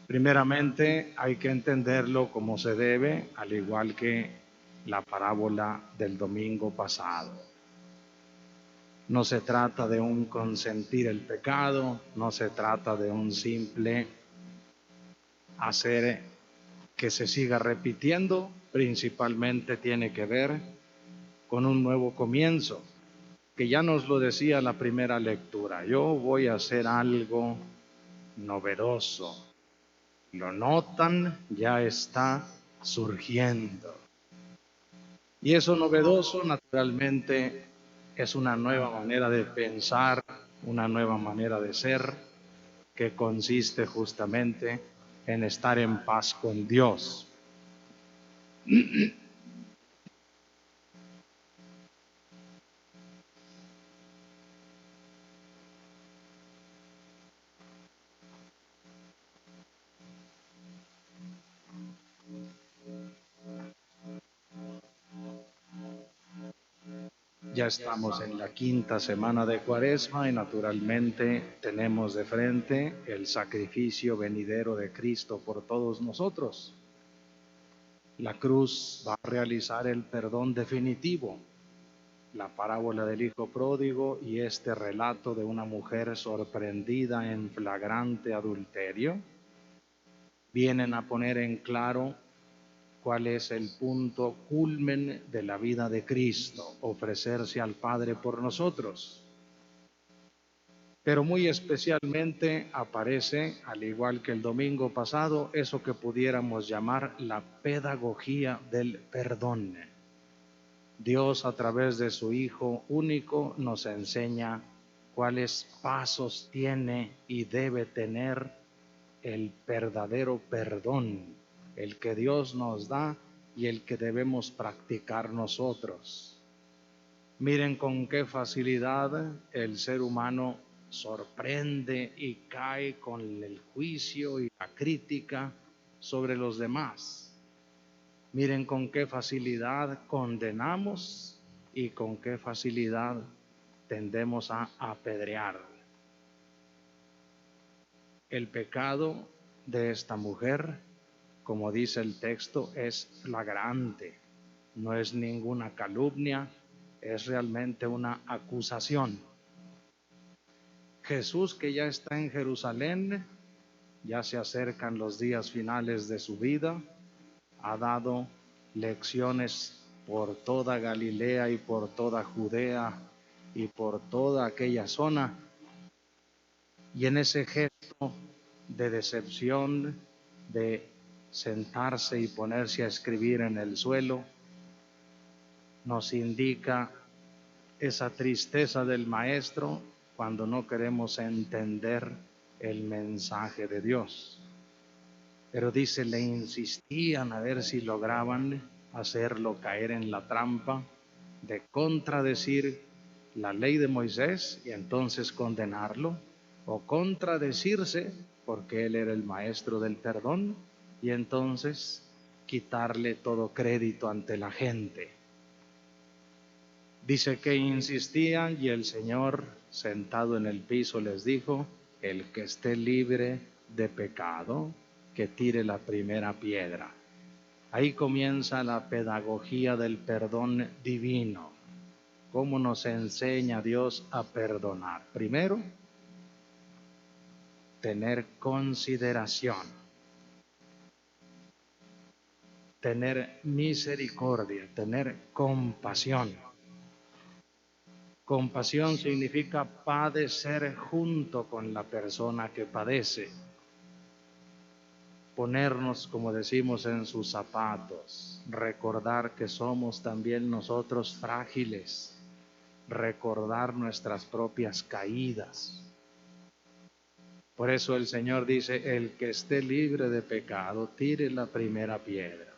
Primeramente hay que entenderlo como se debe, al igual que la parábola del domingo pasado. No se trata de un consentir el pecado, no se trata de un simple hacer que se siga repitiendo, principalmente tiene que ver con un nuevo comienzo, que ya nos lo decía la primera lectura. Yo voy a hacer algo novedoso. Lo notan, ya está surgiendo. Y eso novedoso, naturalmente, es una nueva manera de pensar, una nueva manera de ser, que consiste justamente en estar en paz con Dios. Ya estamos en la quinta semana de Cuaresma y naturalmente tenemos de frente el sacrificio venidero de Cristo por todos nosotros. La cruz va a realizar el perdón definitivo. La parábola del hijo pródigo y este relato de una mujer sorprendida en flagrante adulterio vienen a poner en claro cuál es el punto culmen de la vida de Cristo, ofrecerse al Padre por nosotros. Pero muy especialmente aparece, al igual que el domingo pasado, eso que pudiéramos llamar la pedagogía del perdón. Dios, a través de su Hijo único, nos enseña cuáles pasos tiene y debe tener el verdadero perdón, el que Dios nos da y el que debemos practicar nosotros. Miren con qué facilidad el ser humano sorprende y cae con el juicio y la crítica sobre los demás. Miren con qué facilidad condenamos y con qué facilidad tendemos a apedrear. El pecado de esta mujer, como dice el texto, es flagrante. No es ninguna calumnia, es realmente una acusación. Jesús, que ya está en Jerusalén, ya se acercan los días finales de su vida, ha dado lecciones por toda Galilea y por toda Judea y por toda aquella zona. Y en ese gesto de decepción, de sentarse y ponerse a escribir en el suelo, nos indica esa tristeza del maestro cuando no queremos entender el mensaje de Dios. Pero dice, le insistían a ver si lograban hacerlo caer en la trampa de contradecir la ley de Moisés y entonces condenarlo, o contradecirse porque él era el maestro del perdón y entonces quitarle todo crédito ante la gente. Dice que insistían y el Señor, sentado en el piso, les dijo, el que esté libre de pecado, que tire la primera piedra. Ahí comienza la pedagogía del perdón divino. ¿Cómo nos enseña Dios a perdonar? Primero, tener consideración, tener misericordia, tener compasión. Compasión significa padecer junto con la persona que padece. Ponernos, como decimos, en sus zapatos, recordar que somos también nosotros frágiles, recordar nuestras propias caídas. Por eso el Señor dice, el que esté libre de pecado, tire la primera piedra.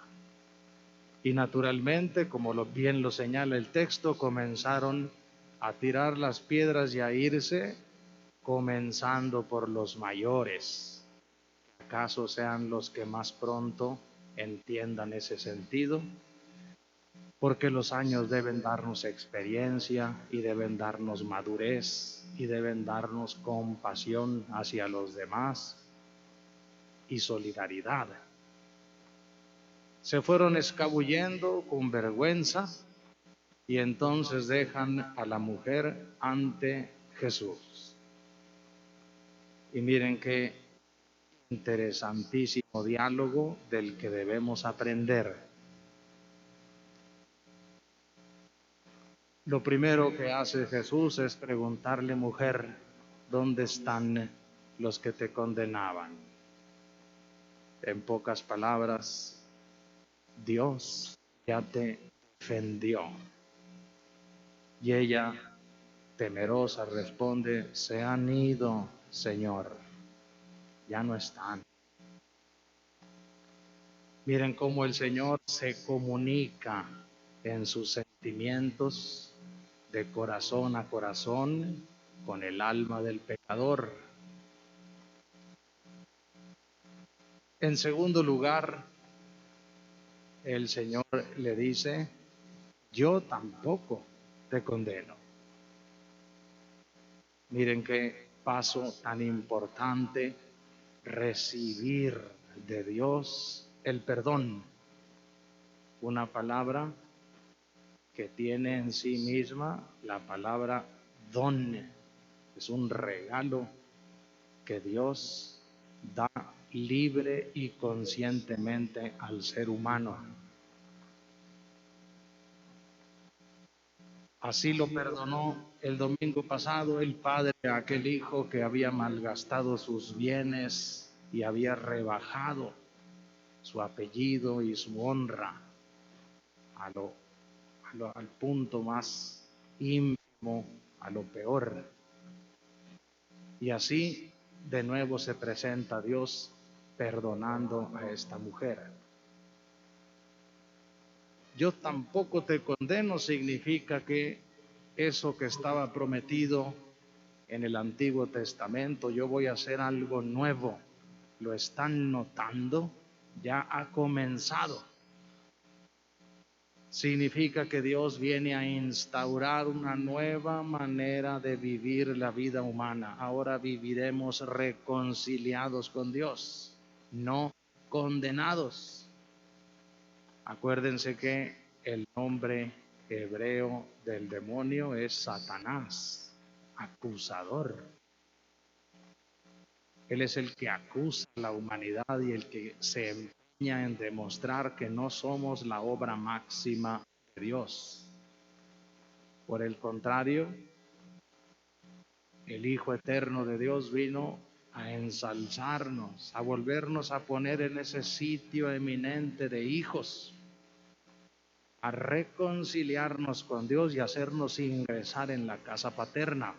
Y naturalmente, como bien lo señala el texto, comenzaron a tirar las piedras y a irse, comenzando por los mayores. ¿Acaso sean los que más pronto entiendan ese sentido? Porque los años deben darnos experiencia y deben darnos madurez y deben darnos compasión hacia los demás. y solidaridad. Se fueron escabullendo con vergüenza y entonces dejan a la mujer ante Jesús. Y miren qué interesantísimo diálogo del que debemos aprender. Lo primero que hace Jesús es preguntarle: mujer, ¿dónde están los que te condenaban? En pocas palabras, Dios ya te defendió. Y ella, temerosa, responde: se han ido, Señor, ya no están. Miren cómo el Señor se comunica en sus sentimientos de corazón a corazón con el alma del pecador. En segundo lugar, el Señor le dice: yo tampoco te condeno. Miren qué paso tan importante, recibir de Dios el perdón. Una palabra que tiene en sí misma la palabra don. Es un regalo que Dios da libre y conscientemente al ser humano. Así lo perdonó el domingo pasado el padre a aquel hijo que había malgastado sus bienes y había rebajado su apellido y su honra al punto más ínfimo, a lo peor. Y así de nuevo se presenta Dios perdonando a esta mujer. Yo tampoco te condeno significa que eso que estaba prometido en el Antiguo Testamento, yo voy a hacer algo nuevo. ¿Lo están notando? Ya ha comenzado. Significa que Dios viene a instaurar una nueva manera de vivir la vida humana. Ahora viviremos reconciliados con Dios, no condenados. Acuérdense que el nombre hebreo del demonio es Satanás, acusador. Él es el que acusa a la humanidad y el que se empeña en demostrar que no somos la obra máxima de Dios. Por el contrario, el Hijo Eterno de Dios vino a ensalzarnos, a volvernos a poner en ese sitio eminente de hijos, a reconciliarnos con Dios y hacernos ingresar en la casa paterna.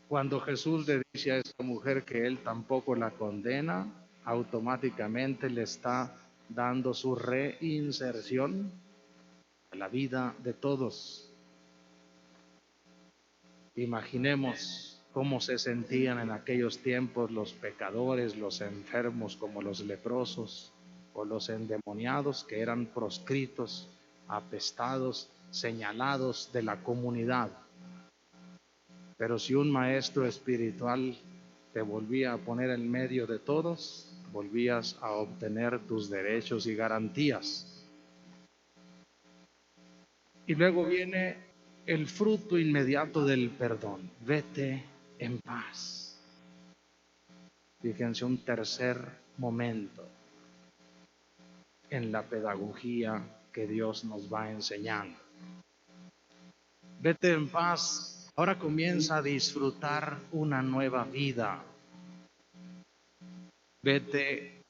Cuando Jesús le dice a esta mujer que él tampoco la condena, automáticamente le está dando su reinserción a la vida de todos. Imaginemos cómo se sentían en aquellos tiempos los pecadores, los enfermos como los leprosos o los endemoniados, que eran proscritos, apestados, señalados de la comunidad. Pero si un maestro espiritual te volvía a poner en medio de todos, volvías a obtener tus derechos y garantías. Y luego viene el fruto inmediato del perdón: vete en paz. Fíjense, un tercer momento en la pedagogía que Dios nos va enseñando. Vete en paz. Ahora comienza a disfrutar una nueva vida. Vete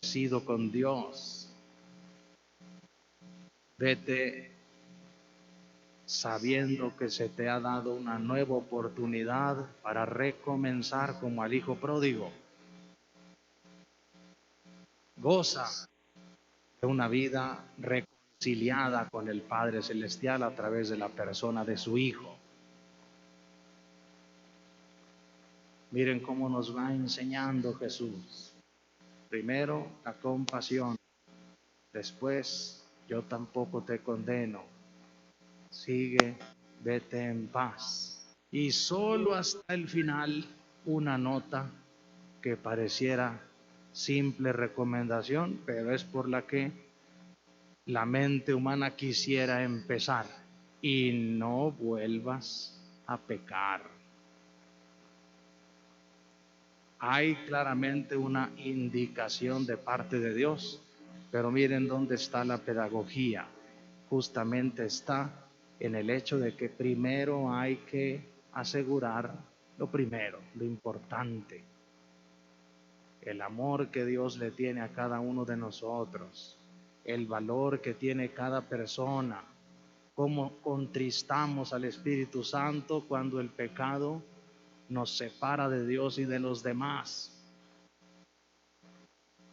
agradecido con Dios. Vete sabiendo que se te ha dado una nueva oportunidad para recomenzar como al hijo pródigo. Goza de una vida reconciliada con el Padre Celestial a través de la persona de su Hijo. Miren cómo nos va enseñando Jesús. Primero, la compasión. Después, yo tampoco te condeno. Sigue, vete en paz. Y solo hasta el final, una nota que pareciera simple recomendación, pero es por la que la mente humana quisiera empezar. Y no vuelvas a pecar. Hay claramente una indicación de parte de Dios, pero miren dónde está la pedagogía. Justamente está en el hecho de que primero hay que asegurar lo primero, lo importante, el amor que Dios le tiene a cada uno de nosotros, el valor que tiene cada persona, cómo contristamos al Espíritu Santo cuando el pecado nos separa de Dios y de los demás,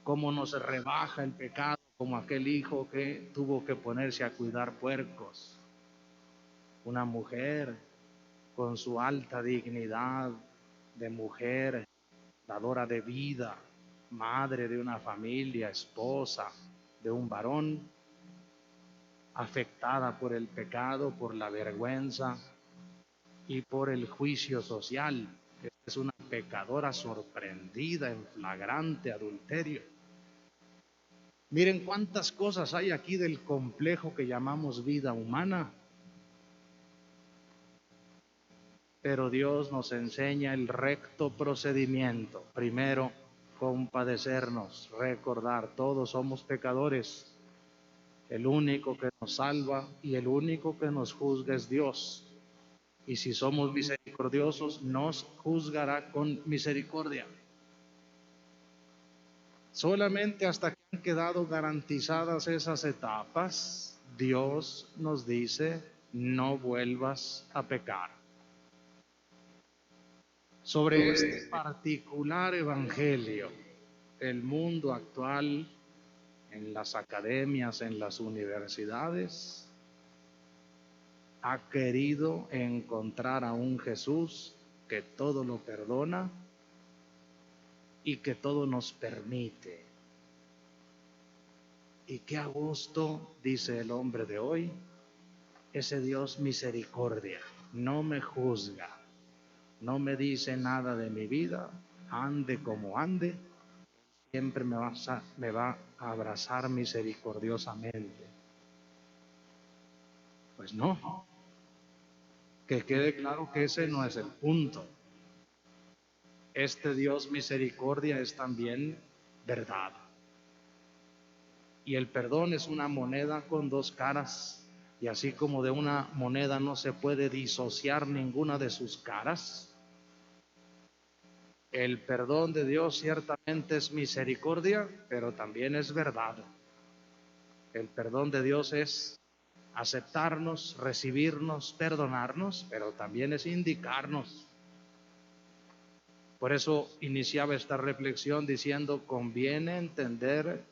cómo nos rebaja el pecado, como aquel hijo que tuvo que ponerse a cuidar puercos, una mujer con su alta dignidad de mujer, dadora de vida, madre de una familia, esposa de un varón, afectada por el pecado, por la vergüenza y por el juicio social. Es una pecadora sorprendida en flagrante adulterio. Miren cuántas cosas hay aquí del complejo que llamamos vida humana. Pero Dios nos enseña el recto procedimiento. Primero, compadecernos, recordar, todos somos pecadores. El único que nos salva y el único que nos juzga es Dios. Y si somos misericordiosos, nos juzgará con misericordia. Solamente hasta que han quedado garantizadas esas etapas, Dios nos dice, no vuelvas a pecar. Sobre este particular evangelio, el mundo actual, en las academias, en las universidades, ha querido encontrar a un Jesús que todo lo perdona y que todo nos permite. Y qué a gusto, dice el hombre de hoy, ese Dios misericordia, no me juzga, no me dice nada de mi vida, ande como ande, siempre me va a abrazar misericordiosamente. Pues no, que quede claro que ese no es el punto. Este Dios misericordia es también verdad. Y el perdón es una moneda con dos caras. Y así como de una moneda no se puede disociar ninguna de sus caras, el perdón de Dios ciertamente es misericordia, pero también es verdad. El perdón de Dios es aceptarnos, recibirnos, perdonarnos, pero también es indicarnos. Por eso iniciaba esta reflexión diciendo, conviene entender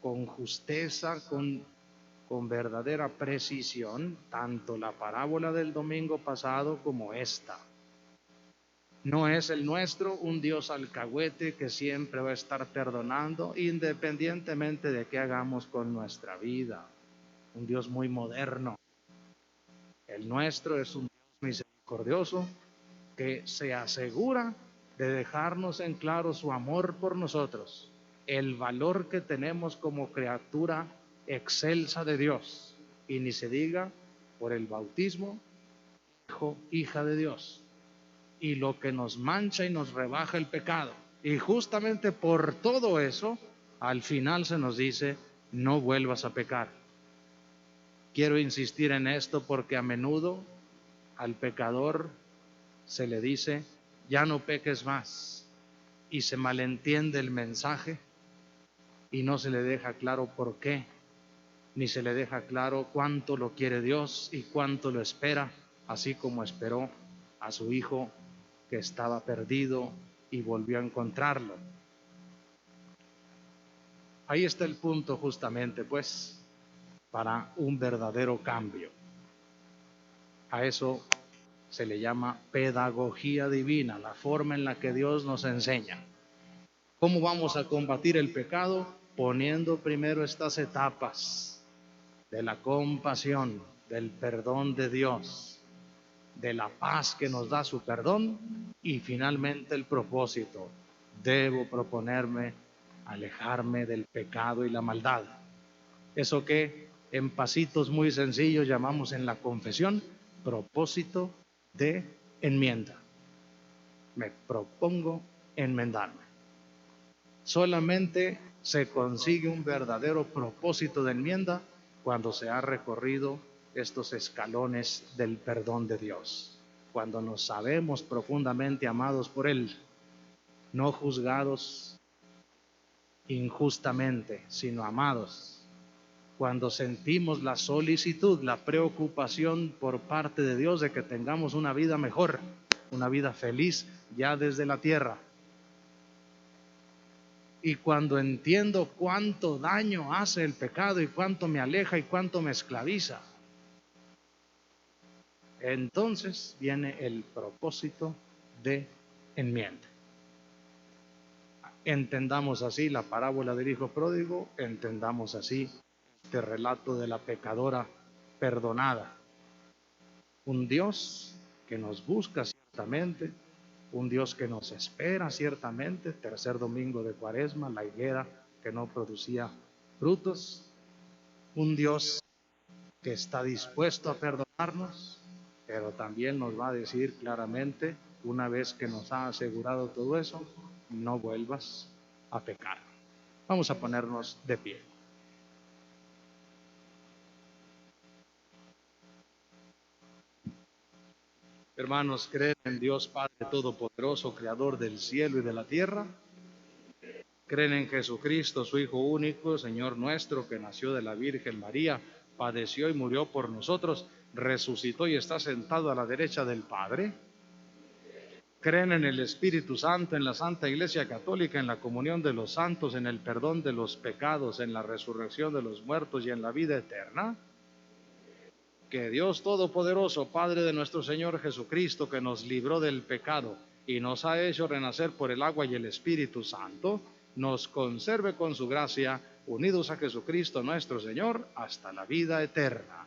con justeza, con verdadera precisión, tanto la parábola del domingo pasado como esta. No es el nuestro un Dios alcahuete que siempre va a estar perdonando independientemente de qué hagamos con nuestra vida. Un Dios muy moderno. El nuestro es un Dios misericordioso que se asegura de dejarnos en claro su amor por nosotros, el valor que tenemos como criatura excelsa de Dios, y ni se diga por el bautismo, hijo, hija de Dios, y lo que nos mancha y nos rebaja el pecado. Y justamente por todo eso, al final se nos dice, no vuelvas a pecar. Quiero insistir en esto porque a menudo al pecador se le dice, ya no peques más, y se malentiende el mensaje y no se le deja claro por qué, ni se le deja claro cuánto lo quiere Dios y cuánto lo espera, así como esperó a su hijo que estaba perdido y volvió a encontrarlo. Ahí está el punto justamente, pues, para un verdadero cambio. A eso se le llama pedagogía divina, la forma en la que Dios nos enseña. ¿Cómo vamos a combatir el pecado? Poniendo primero estas etapas de la compasión, del perdón de Dios, de la paz que nos da su perdón, Y finalmente el propósito, debo proponerme alejarme del pecado y la maldad. Eso que en pasitos muy sencillos llamamos en la confesión propósito de enmienda. Me propongo enmendarme. Solamente se consigue un verdadero propósito de enmienda cuando se ha recorrido estos escalones del perdón de Dios, cuando nos sabemos profundamente amados por Él, no juzgados injustamente, sino amados, cuando sentimos la solicitud, la preocupación por parte de Dios de que tengamos una vida mejor, una vida feliz ya desde la tierra. Y cuando entiendo cuánto daño hace el pecado y cuánto me aleja y cuánto me esclaviza, entonces viene el propósito de enmienda. Entendamos así la parábola del hijo pródigo, entendamos así este relato de la pecadora perdonada. Un Dios que nos busca ciertamente, un Dios que nos espera ciertamente, tercer domingo de Cuaresma, la higuera que no producía frutos, un Dios que está dispuesto a perdonarnos, pero también nos va a decir claramente, una vez que nos ha asegurado todo eso, no vuelvas a pecar. Vamos a ponernos de pie. Hermanos, ¿creen en Dios Padre Todopoderoso, Creador del cielo y de la tierra? ¿Creen en Jesucristo, su Hijo único, Señor nuestro, que nació de la Virgen María, padeció y murió por nosotros, resucitó y está sentado a la derecha del Padre? ¿Creen en el Espíritu Santo, en la Santa Iglesia Católica, en la comunión de los santos, en el perdón de los pecados, en la resurrección de los muertos y en la vida eterna? Que Dios Todopoderoso, Padre de nuestro Señor Jesucristo, que nos libró del pecado y nos ha hecho renacer por el agua y el Espíritu Santo, nos conserve con su gracia, unidos a Jesucristo nuestro Señor, hasta la vida eterna.